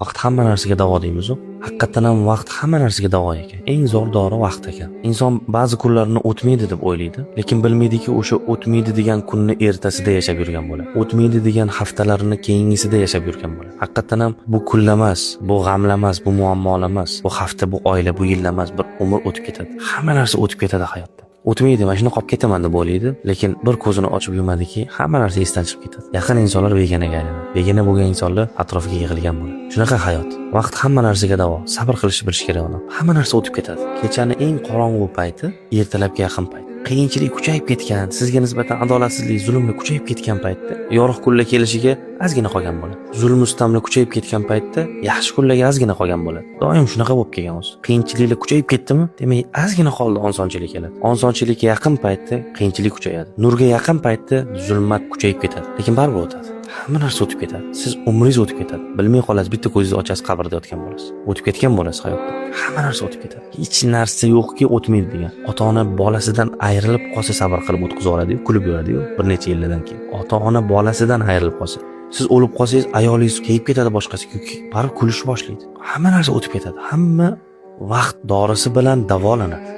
Vaqt hamma narsaga davo deymiz-ku. Haqiqatan ham vaqt hamma narsaga davo ekan. Eng zo'r dori vaqt ekan. Inson ba'zi kunlarni o'tmaydi deb o'ylaydi, lekin bilmaydiki o'sha o'tmaydi degan kunni ertasida yashab yurgan bo'ladi. O'tmaydi degan haftalarini keyingisida yashab yurgan bo'ladi. Haqiqatan ham bu kunlar emas, bu g'amlar emas, bu muammolar emas, bu hafta, bu oylar, bu yillar emas, bir umr o'tib ketadi. Hamma narsa o'tib ketadi hayotda. O'tmaydi, mana shuni qolib ketaman deb o'ylaydi, lekin bir ko'zini ochib yumadiki, hamma narsa esdan chiqib ketadi. Yaqin insonlar beganaga aylanadi. Begana bo'lgan insonlar atrofiga yig'ilgan bo'ladi. Shunaqa hayot. Vaqt hamma narsaga davo. Sabr qilishni bilish kerak odam. Hamma narsa o'tib ketadi. Kechani eng qorong'u payti ertalabga yaqin payt. Qiyinchilik kuchayib ketgan, sizga nisbatan adolatsizlik, zulmlar kuchayib ketgan paytda yorug' kunlar kelishiga ozgina qolgan bo'ladi. Zulm ustamlar kuchayib ketgan paytda yaxshi kunlarga ozgina qolgan bo'ladi. Doim shunaqa bo'lib kelgan o'zi. Qiyinchiliklar kuchayib ketdimi, demak ozgina qoldi osonchilik keladi. Osonchilikka yaqin paytda qiyinchilik kuchayadi. Nurga yaqin paytda zulmat kuchayib ketadi. Lekin baribir o'tadi. Hamma narsa o'tib ketadi. Siz umringiz o'tib ketadi. Bilmay qolasiz, bitta ko'zingizni ochasiz, qabrda yotgan bo'lasiz. O'tib ketgan bo'lasiz hayotda. Hamma narsa o'tib ketadi. Hech narsa yo'qki o'tmaydi degan. Ota-ona bolasidan ayrilib qolsa sabr qilib o'tkazib oladi-yu, kulib yuradi-yu bir necha yillardan keyin. Ota-ona bolasidan ayrilib qolsa, siz o'lib qolsangiz, ayolingiz keyib ketadi boshqasiga, baribir kulishni boshlaydi. Hamma narsa o'tib ketadi. Hamma vaqt dorisi bilan davolanadi.